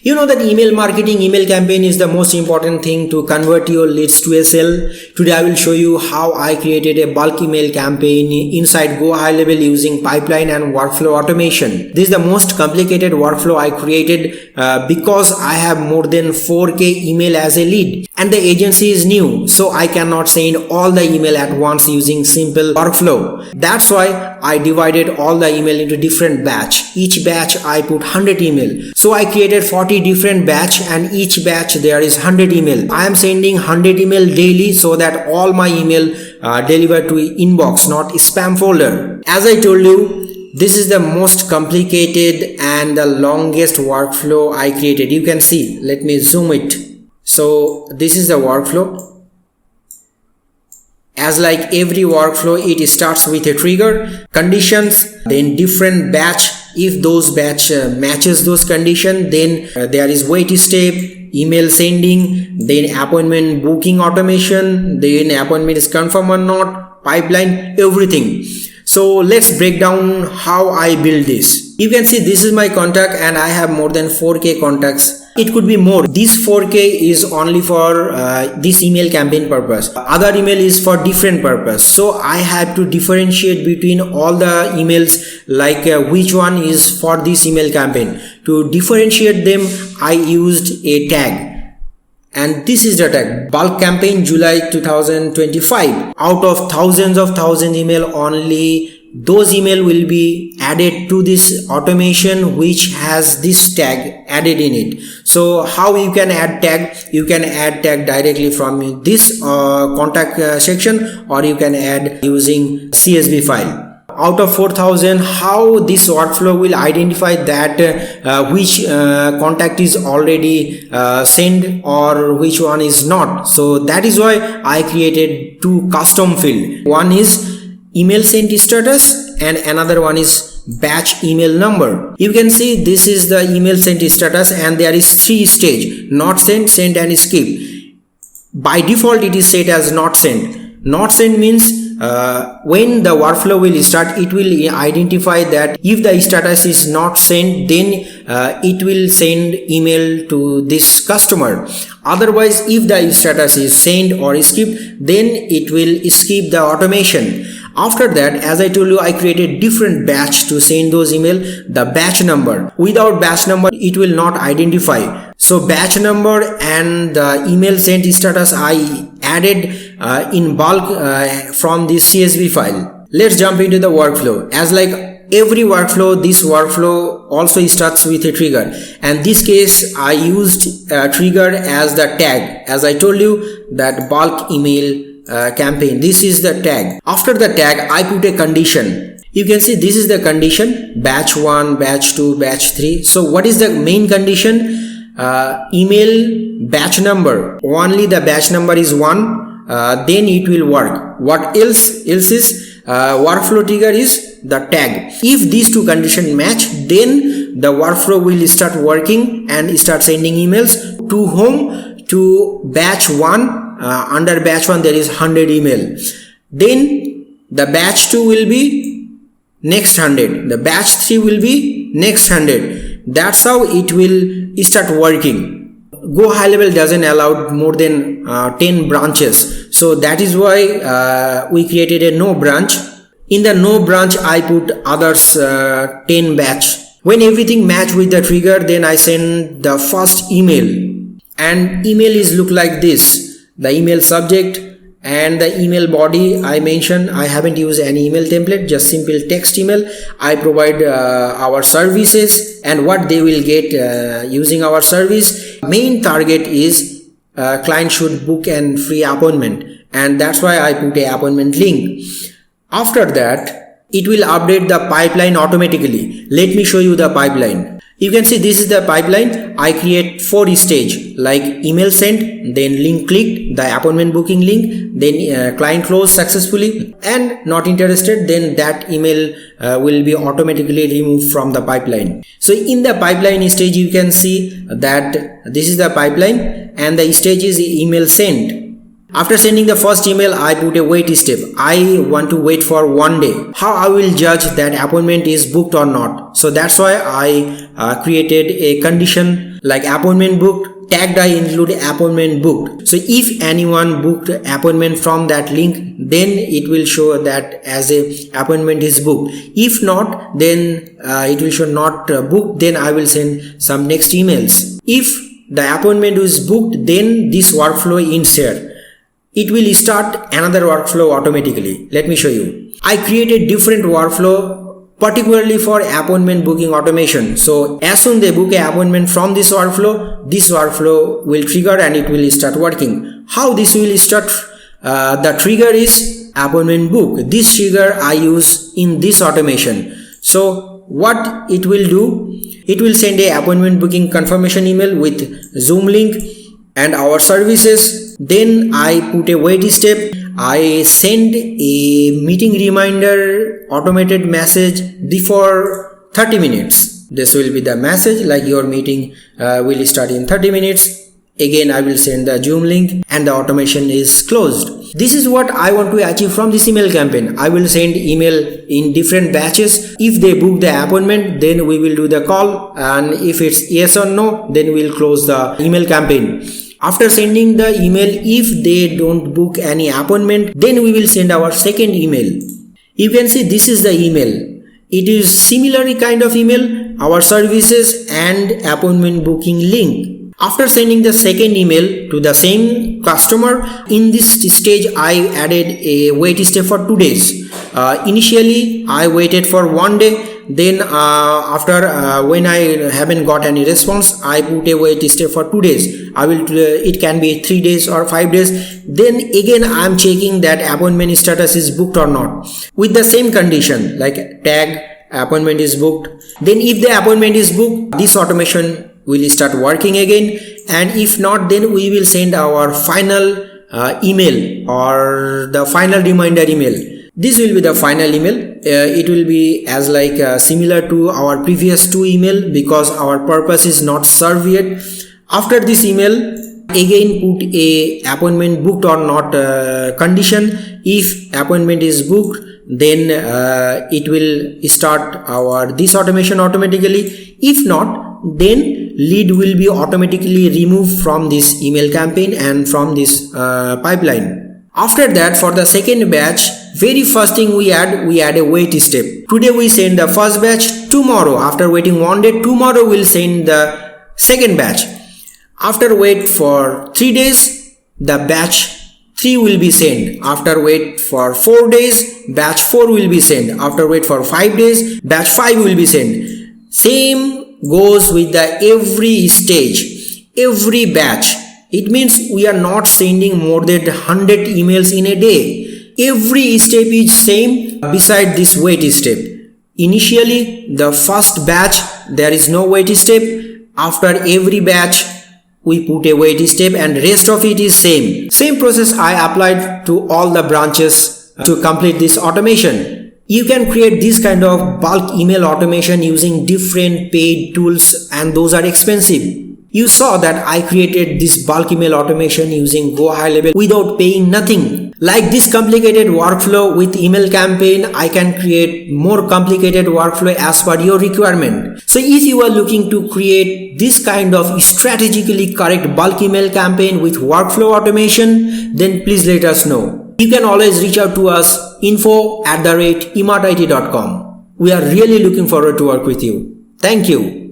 You know that email marketing, email campaign is the most important thing to convert your leads to a sale. Today I will show you how I created a bulk email campaign inside GoHighLevel using pipeline and workflow automation. This is the most complicated workflow I created because I have more than 4K email as a lead and the agency is new, so I cannot send all the email at once using simple workflow. That's why I divided all the email into different batch. Each batch I put 100 email. So I created 40 different batch and each batch there is 100 email. I am sending 100 email daily so that all my email deliver to inbox, not spam folder. As I told you, this is the most complicated and the longest workflow I created. You can see, let me zoom it. So this is the workflow. As like every workflow, it starts with a trigger, conditions, then different batch. If those batch matches those conditions, then there is wait step, email sending, then appointment booking automation, then appointment is confirmed or not, pipeline, everything. So let's break down how I build this. You can see this is my contact and I have more than 4K contacts. It could be more. This 4K is only for this email campaign purpose. Other email is for different purpose. So I have to differentiate between all the emails, like which one is for this email campaign. To differentiate them, I used a tag. And this is the tag, bulk campaign July 2025. Out of thousands email, only those email will be added to this automation which has this tag added in it. So how you can add tag? You can add tag directly from this contact section, or you can add using CSV file. Out of 4000, how this workflow will identify that which contact is already sent or which one is not. So that is why I created two custom field. One is email sent status and another one is batch email number. You can see this is the email sent status and there is 3 stage: not sent, sent and skip. By default it is set as not sent. Not sent means when the workflow will start, it will identify that if the status is not sent, then it will send email to this customer. Otherwise, if the status is sent or skipped, then it will skip the automation. After that, as I told you, I created different batch to send those email. The batch number, without batch number it will not identify. So batch number and the email sent status I added in bulk from this CSV file. Let's jump into the workflow. As like every workflow, this workflow also starts with a trigger, and this case I used a trigger as the tag. As I told you, that bulk email campaign, this is the tag. After the tag I put a condition. You can see this is the condition: batch 1, batch 2, batch 3. So what is the main condition? Email batch number, only the batch number is 1, then it will work. What else is workflow trigger is the tag. If these two conditions match, then the workflow will start working and start sending emails to whom? To batch 1. Under batch 1 there is 100 email. Then the batch 2 will be next 100. The batch 3 will be next 100. That's how it will start working. GoHighLevel doesn't allow more than 10 branches. So that is why we created a no branch. In the no branch I put others 10 batch. When everything match with the trigger, then I send the first email. And email is look like this. The email subject and the email body I mentioned. I haven't used any email template, just simple text email. I provide our services and what they will get using our service. Main target is client should book an free appointment, and that's why I put a appointment link. After that, it will update the pipeline automatically. Let me show you the pipeline. You can see this is the pipeline. I create 4 stage, like email sent, then link clicked, the appointment booking link, then client closed successfully, and not interested, then that email will be automatically removed from the pipeline. So in the pipeline stage, you can see that this is the pipeline and the stage is email sent. After sending the first email, I put a wait step. I want to wait for 1 day. How I will judge that appointment is booked or not? So that's why I created a condition like appointment booked, tagged I include appointment booked. So if anyone booked appointment from that link, then it will show that as a appointment is booked. If not, then it will show not booked, then I will send some next emails. If the appointment is booked, then this workflow ends here. It will start another workflow automatically. Let me show you. I created different workflow particularly for appointment booking automation. So as soon they book an appointment from this workflow will trigger and it will start working. How this will start? The trigger is appointment book. This trigger I use in this automation. So what it will do? It will send a appointment booking confirmation email with Zoom link and our services. Then I put a wait step. I send a meeting reminder automated message before 30 minutes. This will be the message like your meeting will start in 30 minutes. Again, I will send the Zoom link and the automation is closed. This is what I want to achieve from this email campaign. I will send email in different batches. If they book the appointment, then we will do the call, and if it's yes or no, then we'll close the email campaign. After sending the email, if they don't book any appointment, then we will send our second email. You can see this is the email. It is similarly kind of email, our services and appointment booking link. After sending the second email to the same customer, in this stage I added a wait step for 2 days. Initially I waited for 1 day. Then after when I haven't got any response, I put a wait step for 2 days. It can be 3 days or 5 days. Then again I am checking that appointment status is booked or not with the same condition like tag appointment is booked. Then if the appointment is booked, this automation will start working again, and if not, then we will send our final email or the final reminder email. This will be the final email. It will be as like similar to our previous 2 email because our purpose is not served yet. After this email, again put a appointment booked or not condition. If appointment is booked, then it will start this automation automatically. If not, then lead will be automatically removed from this email campaign and from this pipeline. After that, for the second batch, very first thing we add a wait step. Today we send the first batch. Tomorrow, after waiting 1 day, tomorrow we'll send the second batch. After wait for 3 days, the batch 3 will be sent. After wait for 4 days, batch 4 will be sent. After wait for 5 days, batch 5 will be sent. Same goes with the every stage, every batch. It means we are not sending more than 100 emails in a day. Every step is same beside this wait step. Initially, the first batch, there is no wait step. After every batch, we put a wait step and rest of it is same. Same process I applied to all the branches to complete this automation. You can create this kind of bulk email automation using different paid tools, and those are expensive. You saw that I created this bulk email automation using GoHighLevel without paying nothing. Like this complicated workflow with email campaign, I can create more complicated workflow as per your requirement. So if you are looking to create this kind of strategically correct bulk email campaign with workflow automation, then please let us know. You can always reach out to us info@eMartIT.com. We are really looking forward to work with you. Thank you.